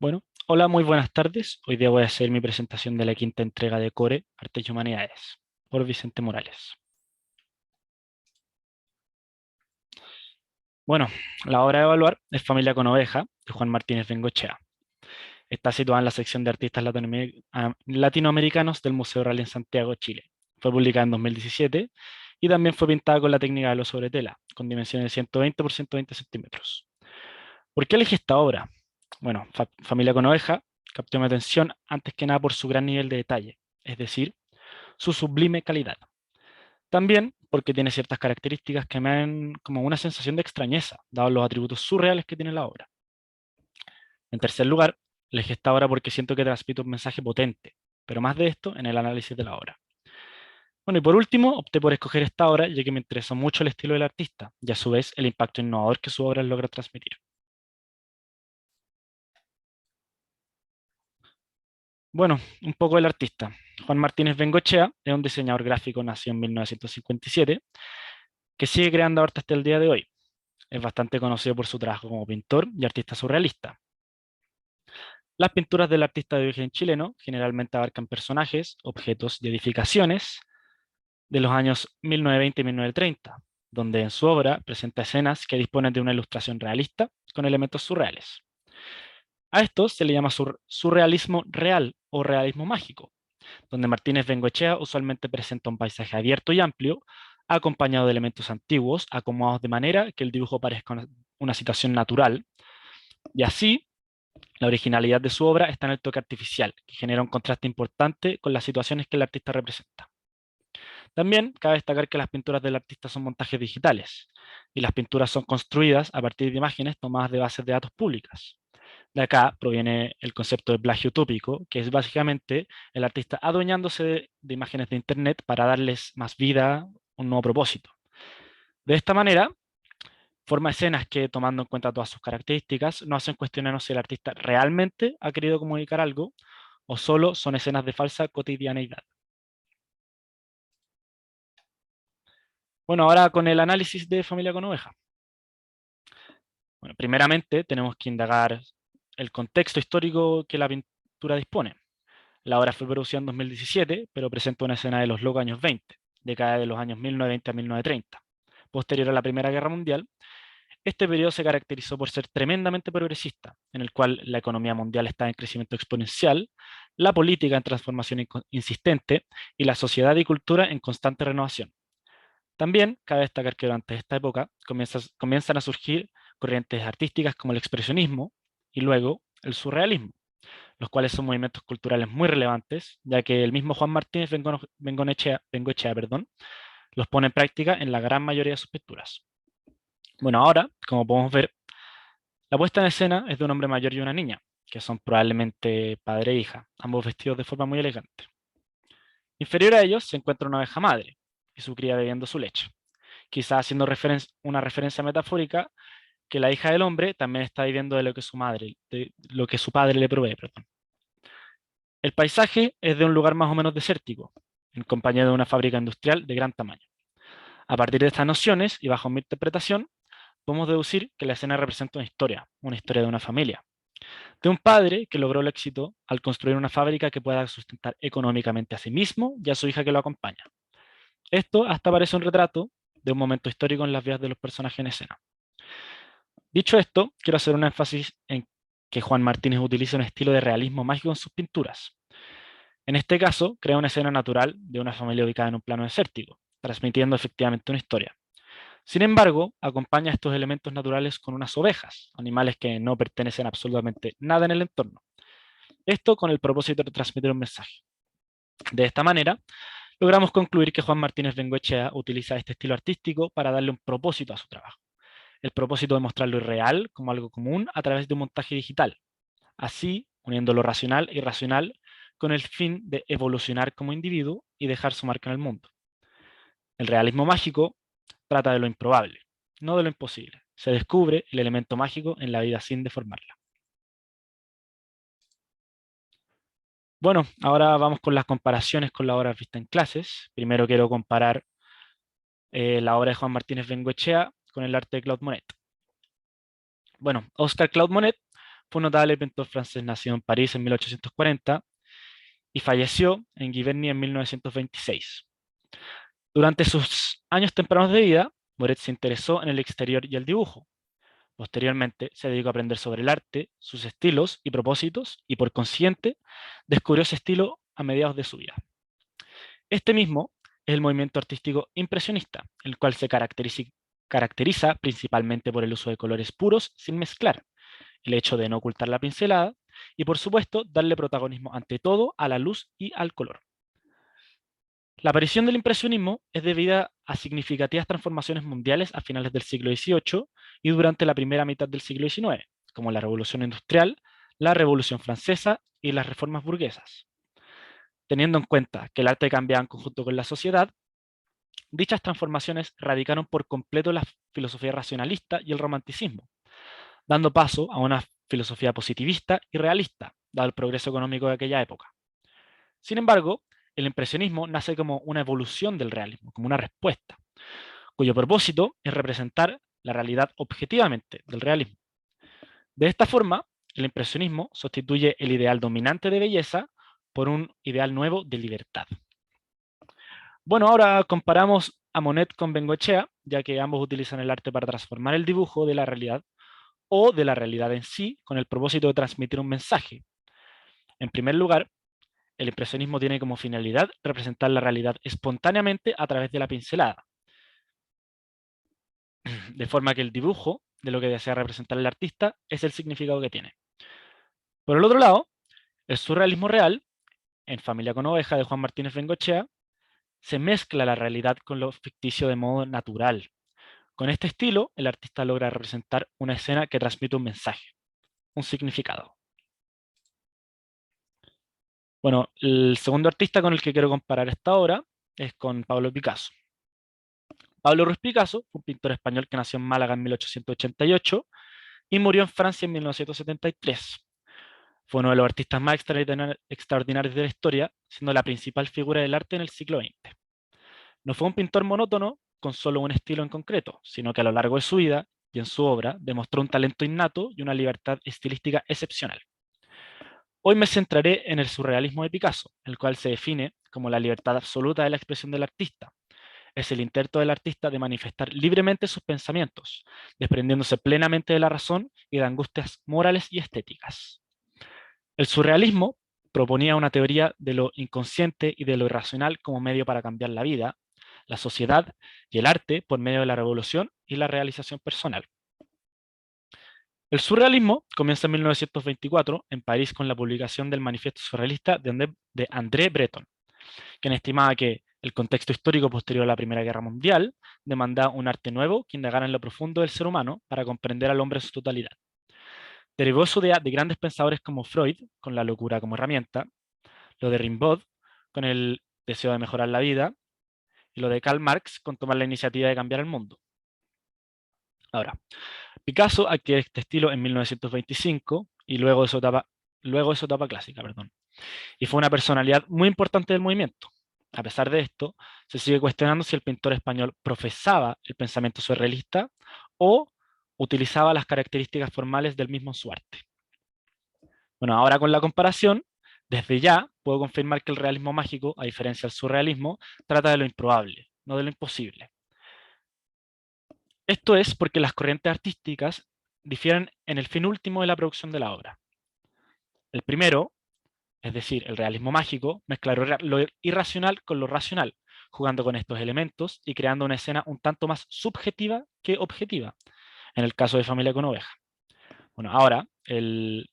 Bueno, hola, muy buenas tardes. Hoy día voy a hacer mi presentación de la quinta entrega de Core, Artes y Humanidades, por Vicente Morales. Bueno, la obra a evaluar es Familia con Oveja, de Juan Martínez Bengoechea. Está situada en la sección de artistas latinoamericanos del Museo Real en Santiago, Chile. Fue publicada en 2017 y también fue pintada con la técnica de lo sobre tela, con dimensiones de 120 por 120 centímetros. ¿Por qué elegí esta obra? Bueno, Familia con Oveja captó mi atención antes que nada por su gran nivel de detalle, es decir, su sublime calidad. También porque tiene ciertas características que me dan como una sensación de extrañeza, dados los atributos surreales que tiene la obra. En tercer lugar, elegí esta obra porque siento que transmite un mensaje potente, pero más de esto en el análisis de la obra. Bueno, y por último, opté por escoger esta obra ya que me interesó mucho el estilo del artista y a su vez el impacto innovador que su obra logra transmitir. Bueno, un poco del artista. Juan Martínez Bengoechea es un diseñador gráfico nacido en 1957 que sigue creando arte hasta el día de hoy. Es bastante conocido por su trabajo como pintor y artista surrealista. Las pinturas del artista de origen chileno generalmente abarcan personajes, objetos y edificaciones de los años 1920 y 1930, donde en su obra presenta escenas que disponen de una ilustración realista con elementos surreales. A esto se le llama surrealismo real o realismo mágico, donde Martínez Bengoechea usualmente presenta un paisaje abierto y amplio, acompañado de elementos antiguos, acomodados de manera que el dibujo parezca una situación natural, y así la originalidad de su obra está en el toque artificial, que genera un contraste importante con las situaciones que el artista representa. También cabe destacar que las pinturas del artista son montajes digitales, y las pinturas son construidas a partir de imágenes tomadas de bases de datos públicas. De acá proviene el concepto de plagio utópico, que es básicamente el artista adueñándose de imágenes de Internet para darles más vida, un nuevo propósito. De esta manera, forma escenas que, tomando en cuenta todas sus características, no hacen cuestionarnos si el artista realmente ha querido comunicar algo o solo son escenas de falsa cotidianeidad. Bueno, ahora con el análisis de Familia con Oveja. Bueno, primeramente tenemos que indagar el contexto histórico que la pintura dispone. La obra fue producida en 2017, pero presenta una escena de los locos años 20, década de los años 1920 a 1930. Posterior a la Primera Guerra Mundial, este periodo se caracterizó por ser tremendamente progresista, en el cual la economía mundial está en crecimiento exponencial, la política en transformación insistente y la sociedad y cultura en constante renovación. También cabe destacar que durante esta época comienzan a surgir corrientes artísticas como el expresionismo y luego el surrealismo, los cuales son movimientos culturales muy relevantes, ya que el mismo Juan Martínez Bengoechea, los pone en práctica en la gran mayoría de sus pinturas. Bueno, ahora, como podemos ver, la puesta en escena es de un hombre mayor y una niña, que son probablemente padre e hija, ambos vestidos de forma muy elegante. Inferior a ellos se encuentra una abeja madre y su cría bebiendo su leche, quizás haciendo una referencia metafórica que la hija del hombre también está viviendo de lo que de lo que su padre le provee, perdón. El paisaje es de un lugar más o menos desértico, en compañía de una fábrica industrial de gran tamaño. A partir de estas nociones y bajo mi interpretación, podemos deducir que la escena representa una historia de una familia, de un padre que logró el éxito al construir una fábrica que pueda sustentar económicamente a sí mismo y a su hija que lo acompaña. Esto hasta parece un retrato de un momento histórico en las vidas de los personajes en escena. Dicho esto, quiero hacer un énfasis en que Juan Martínez utiliza un estilo de realismo mágico en sus pinturas. En este caso, crea una escena natural de una familia ubicada en un plano desértico, transmitiendo efectivamente una historia. Sin embargo, acompaña estos elementos naturales con unas ovejas, animales que no pertenecen absolutamente nada en el entorno. Esto con el propósito de transmitir un mensaje. De esta manera, logramos concluir que Juan Martínez Bengoechea utiliza este estilo artístico para darle un propósito a su trabajo. El propósito de mostrar lo irreal como algo común a través de un montaje digital, así uniendo lo racional e irracional con el fin de evolucionar como individuo y dejar su marca en el mundo. El realismo mágico trata de lo improbable, no de lo imposible. Se descubre el elemento mágico en la vida sin deformarla. Bueno, ahora vamos con las comparaciones con las obras vistas en clases. Primero quiero comparar la obra de Juan Martínez Bengoechea con el arte de Claude Monet. Bueno, Oscar Claude Monet fue un notable pintor francés nacido en París en 1840 y falleció en Giverny en 1926. Durante sus años tempranos de vida, Moret se interesó en el exterior y el dibujo. Posteriormente, se dedicó a aprender sobre el arte, sus estilos y propósitos, y por consiguiente, descubrió ese estilo a mediados de su vida. Este mismo es el movimiento artístico impresionista, el cual se caracteriza principalmente por el uso de colores puros sin mezclar, el hecho de no ocultar la pincelada y, por supuesto, darle protagonismo ante todo a la luz y al color. La aparición del impresionismo es debida a significativas transformaciones mundiales a finales del siglo XVIII y durante la primera mitad del siglo XIX, como la Revolución Industrial, la Revolución Francesa y las reformas burguesas. Teniendo en cuenta que el arte cambiaba en conjunto con la sociedad, dichas transformaciones radicaron por completo la filosofía racionalista y el romanticismo, dando paso a una filosofía positivista y realista, dado el progreso económico de aquella época. Sin embargo, el impresionismo nace como una evolución del realismo, como una respuesta, cuyo propósito es representar la realidad objetivamente del realismo. De esta forma, el impresionismo sustituye el ideal dominante de belleza por un ideal nuevo de libertad. Bueno, ahora comparamos a Monet con Bengoechea, ya que ambos utilizan el arte para transformar el dibujo de la realidad o de la realidad en sí con el propósito de transmitir un mensaje. En primer lugar, el impresionismo tiene como finalidad representar la realidad espontáneamente a través de la pincelada, de forma que el dibujo de lo que desea representar el artista es el significado que tiene. Por el otro lado, el surrealismo real, en Familia con Oveja de Juan Martínez Bengoechea, se mezcla la realidad con lo ficticio de modo natural. Con este estilo, el artista logra representar una escena que transmite un mensaje, un significado. Bueno, el segundo artista con el que quiero comparar esta obra es con Pablo Picasso. Pablo Ruiz Picasso fue un pintor español que nació en Málaga en 1888 y murió en Francia en 1973. Fue uno de los artistas más extraordinarios de la historia, siendo la principal figura del arte en el siglo XX. No fue un pintor monótono con solo un estilo en concreto, sino que a lo largo de su vida y en su obra demostró un talento innato y una libertad estilística excepcional. Hoy me centraré en el surrealismo de Picasso, el cual se define como la libertad absoluta de la expresión del artista. Es el intento del artista de manifestar libremente sus pensamientos, desprendiéndose plenamente de la razón y de angustias morales y estéticas. El surrealismo proponía una teoría de lo inconsciente y de lo irracional como medio para cambiar la vida, la sociedad y el arte por medio de la revolución y la realización personal. El surrealismo comienza en 1924 en París con la publicación del Manifiesto Surrealista de André Breton, quien estimaba que el contexto histórico posterior a la Primera Guerra Mundial demandaba un arte nuevo que indagara en lo profundo del ser humano para comprender al hombre en su totalidad. Derivó su idea de grandes pensadores como Freud, con la locura como herramienta, lo de Rimbaud, con el deseo de mejorar la vida, y lo de Karl Marx, con tomar la iniciativa de cambiar el mundo. Ahora, Picasso adquiere este estilo en 1925 y luego de su etapa clásica, perdón, y fue una personalidad muy importante del movimiento. A pesar de esto, se sigue cuestionando si el pintor español profesaba el pensamiento surrealista o utilizaba las características formales del mismo en su arte. Bueno, ahora con la comparación, desde ya puedo confirmar que el realismo mágico, a diferencia del surrealismo, trata de lo improbable, no de lo imposible. Esto es porque las corrientes artísticas difieren en el fin último de la producción de la obra. El primero, es decir, el realismo mágico, mezcla lo irracional con lo racional, jugando con estos elementos y creando una escena un tanto más subjetiva que objetiva, en el caso de Familia con Oveja. Bueno, ahora, el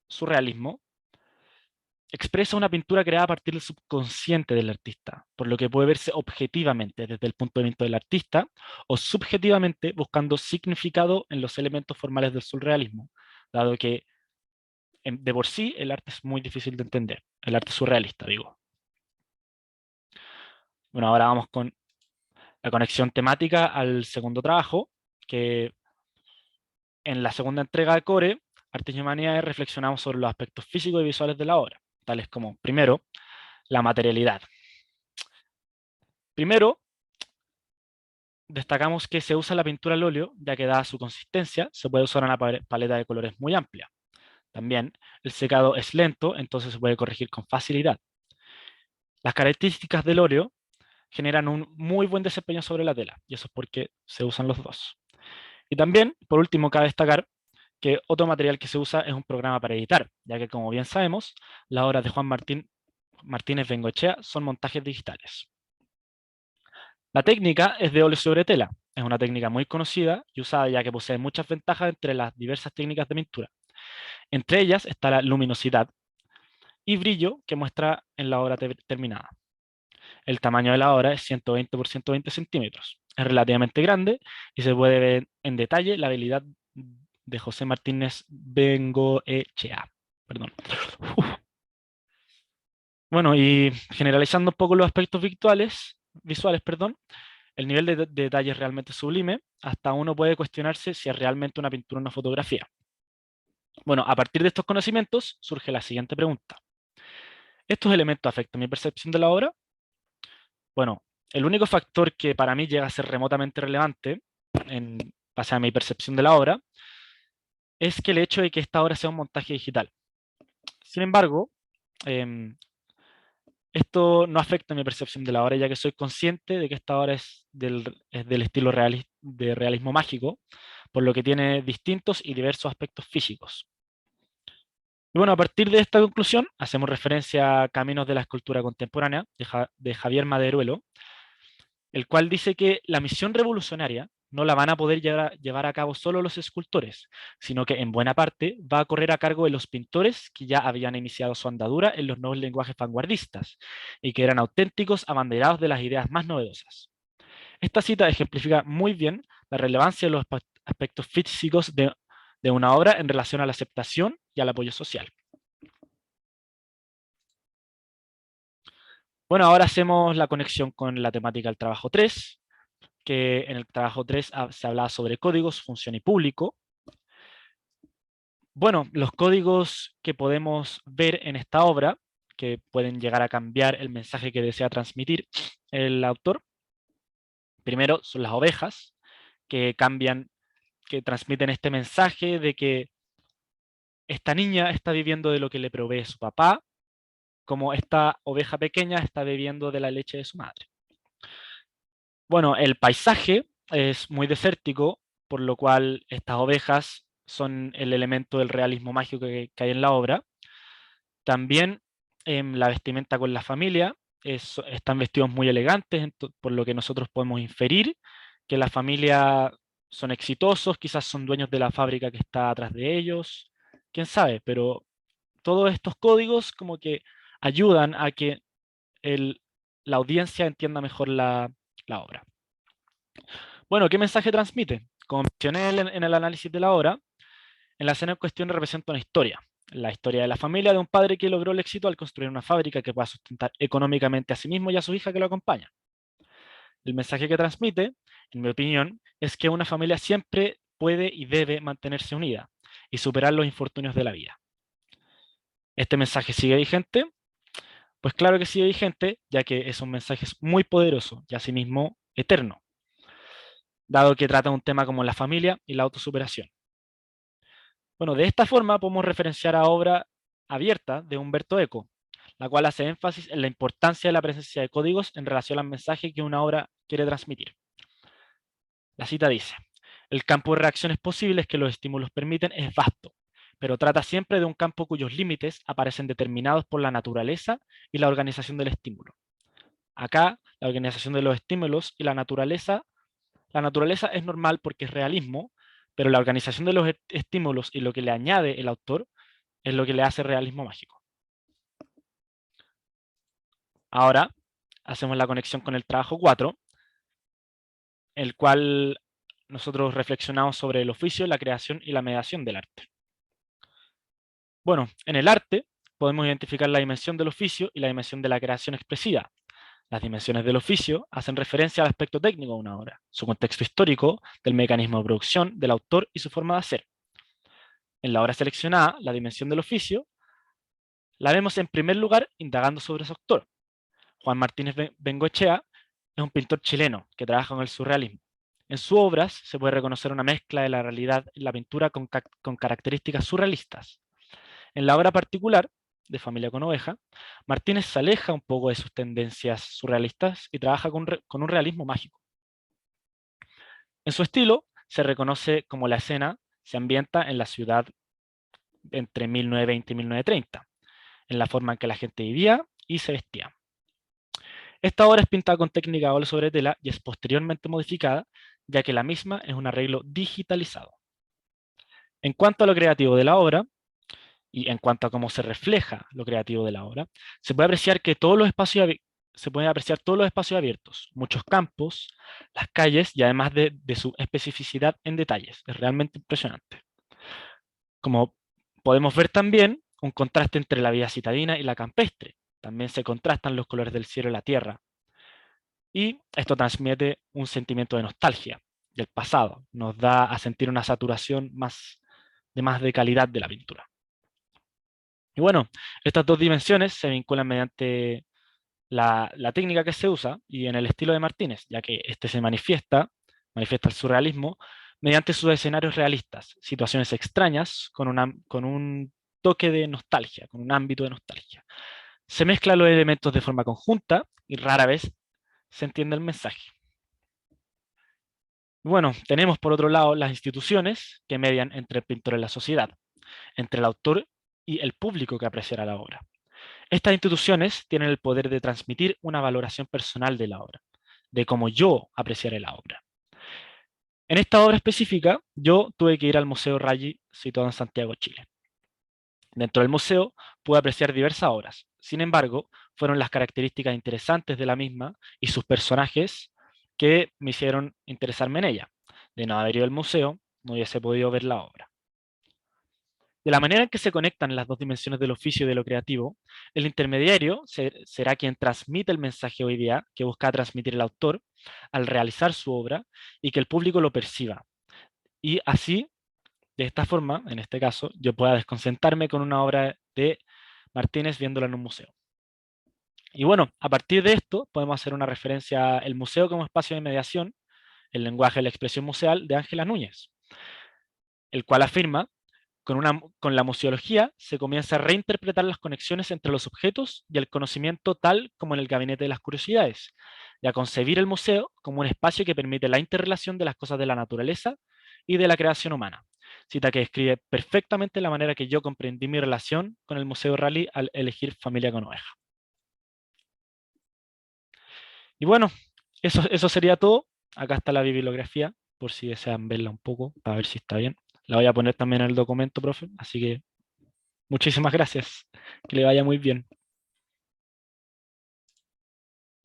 surrealismo expresa una pintura creada a partir del subconsciente del artista, por lo que puede verse objetivamente desde el punto de vista del artista o subjetivamente buscando significado en los elementos formales del surrealismo, dado que de por sí el arte es muy difícil de entender, el arte surrealista, digo. Bueno, ahora vamos con la conexión temática al segundo trabajo, que en la segunda entrega de Core, Artes y Humanidades, reflexionamos sobre los aspectos físicos y visuales de la obra, tales como, primero, la materialidad. Primero, destacamos que se usa la pintura al óleo, ya que dada su consistencia, se puede usar una paleta de colores muy amplia. También el secado es lento, entonces se puede corregir con facilidad. Las características del óleo generan un muy buen desempeño sobre la tela, y eso es porque se usan los dos. Y también, por último, cabe destacar que otro material que se usa es un programa para editar, ya que como bien sabemos, las obras de Juan Martínez Bengoechea son montajes digitales. La técnica es de óleo sobre tela. Es una técnica muy conocida y usada ya que posee muchas ventajas entre las diversas técnicas de pintura. Entre ellas está la luminosidad y brillo que muestra en la obra terminada. El tamaño de la obra es 120 por 120 centímetros. Es relativamente grande y se puede ver en detalle la habilidad de José Martínez Bengoechea. Perdón. Bueno, y generalizando un poco los aspectos visuales, perdón, el nivel de detalle es realmente sublime, hasta uno puede cuestionarse si es realmente una pintura o una fotografía. Bueno, a partir de estos conocimientos surge la siguiente pregunta. ¿Estos elementos afectan mi percepción de la obra? Bueno, el único factor que para mí llega a ser remotamente relevante en base a mi percepción de la obra es que el hecho de que esta obra sea un montaje digital. Sin embargo, em, esto no afecta mi percepción de la obra, ya que soy consciente de que esta obra es del estilo de realismo mágico, por lo que tiene distintos y diversos aspectos físicos. Y bueno, a partir de esta conclusión, hacemos referencia a Caminos de la Escultura Contemporánea de Javier Maderuelo, el cual dice que la misión revolucionaria no la van a poder llevar a cabo solo los escultores, sino que en buena parte va a correr a cargo de los pintores que ya habían iniciado su andadura en los nuevos lenguajes vanguardistas y que eran auténticos abanderados de las ideas más novedosas. Esta cita ejemplifica muy bien la relevancia de los aspectos físicos de una obra en relación a la aceptación y al apoyo social. Bueno, ahora hacemos la conexión con la temática del trabajo 3, que en el trabajo 3 se hablaba sobre códigos, función y público. Bueno, los códigos que podemos ver en esta obra, que pueden llegar a cambiar el mensaje que desea transmitir el autor, primero son las ovejas, que cambian, que transmiten este mensaje de que esta niña está viviendo de lo que le provee su papá, como esta oveja pequeña está bebiendo de la leche de su madre. Bueno, el paisaje es muy desértico, por lo cual estas ovejas son el elemento del realismo mágico que hay en la obra. También la vestimenta con la familia, están vestidos muy elegantes, por lo que nosotros podemos inferir que la familia son exitosos, quizás son dueños de la fábrica que está atrás de ellos, quién sabe, pero todos estos códigos como que ayudan a que la audiencia entienda mejor la obra. Bueno, ¿qué mensaje transmite? Como mencioné en el análisis de la obra, en la escena en cuestión representa una historia. La historia de la familia de un padre que logró el éxito al construir una fábrica que pueda sustentar económicamente a sí mismo y a su hija que lo acompaña. El mensaje que transmite, en mi opinión, es que una familia siempre puede y debe mantenerse unida y superar los infortunios de la vida. ¿Este mensaje sigue vigente? Pues claro que sigue vigente, ya que es un mensaje muy poderoso y asimismo eterno, dado que trata un tema como la familia y la autosuperación. Bueno, de esta forma podemos referenciar a obra abierta de Humberto Eco, la cual hace énfasis en la importancia de la presencia de códigos en relación al mensaje que una obra quiere transmitir. La cita dice, el campo de reacciones posibles que los estímulos permiten es vasto, pero trata siempre de un campo cuyos límites aparecen determinados por la naturaleza y la organización del estímulo. Acá, la organización de los estímulos y la naturaleza es normal porque es realismo, pero la organización de los estímulos y lo que le añade el autor es lo que le hace realismo mágico. Ahora, hacemos la conexión con el trabajo 4, el cual nosotros reflexionamos sobre el oficio, la creación y la mediación del arte. Bueno, en el arte podemos identificar la dimensión del oficio y la dimensión de la creación expresiva. Las dimensiones del oficio hacen referencia al aspecto técnico de una obra, su contexto histórico, del mecanismo de producción, del autor y su forma de hacer. En la obra seleccionada, la dimensión del oficio la vemos en primer lugar indagando sobre su autor. Juan Martínez Bengoechea es un pintor chileno que trabaja con el surrealismo. En sus obras se puede reconocer una mezcla de la realidad en la pintura con características surrealistas. En la obra particular de Familia con Oveja, Martínez se aleja un poco de sus tendencias surrealistas y trabaja con un realismo mágico. En su estilo, se reconoce como la escena se ambienta en la ciudad entre 1920 y 1930, en la forma en que la gente vivía y se vestía. Esta obra es pintada con técnica óleo sobre tela y es posteriormente modificada, ya que la misma es un arreglo digitalizado. En cuanto a lo creativo de la obra, y en cuanto a cómo se refleja lo creativo de la obra, se puede apreciar que todos los espacios se pueden apreciar todos los espacios abiertos, muchos campos, las calles y además de su especificidad en detalles. Es realmente impresionante. Como podemos ver también, un contraste entre la vida citadina y la campestre. También se contrastan los colores del cielo y la tierra. Y esto transmite un sentimiento de nostalgia del pasado. Nos da a sentir una saturación más de calidad de la pintura. Y bueno, estas dos dimensiones se vinculan mediante la técnica que se usa y en el estilo de Martínez, ya que este se manifiesta el surrealismo, mediante sus escenarios realistas, situaciones extrañas con un toque de nostalgia, con un ámbito de nostalgia. Se mezclan los elementos de forma conjunta y rara vez se entiende el mensaje. Bueno, tenemos por otro lado las instituciones que median entre el pintor y la sociedad, entre el autor y el público que apreciará la obra. Estas instituciones tienen el poder de transmitir una valoración personal de la obra, de cómo yo apreciaré la obra. En esta obra específica, yo tuve que ir al Museo Raggi, situado en Santiago, Chile. Dentro del museo pude apreciar diversas obras. Sin embargo, fueron las características interesantes de la misma y sus personajes que me hicieron interesarme en ella. De no haber ido al museo, no hubiese podido ver la obra. De la manera en que se conectan las dos dimensiones del oficio y de lo creativo, el intermediario será quien transmite el mensaje hoy día que busca transmitir el autor al realizar su obra y que el público lo perciba. Y así, de esta forma, en este caso, yo pueda desconcentrarme con una obra de Martínez viéndola en un museo. Y bueno, a partir de esto podemos hacer una referencia al museo como espacio de mediación, el lenguaje de la expresión museal de Ángela Núñez, el cual afirma con la museología se comienza a reinterpretar las conexiones entre los objetos y el conocimiento tal como en el gabinete de las curiosidades, y a concebir el museo como un espacio que permite la interrelación de las cosas de la naturaleza y de la creación humana. Cita que describe perfectamente la manera que yo comprendí mi relación con el Museo Rally al elegir Familia con Oveja. Y bueno, eso sería todo. Acá está la bibliografía, por si desean verla un poco, para ver si está bien. La voy a poner también en el documento, profe, así que muchísimas gracias. Que le vaya muy bien.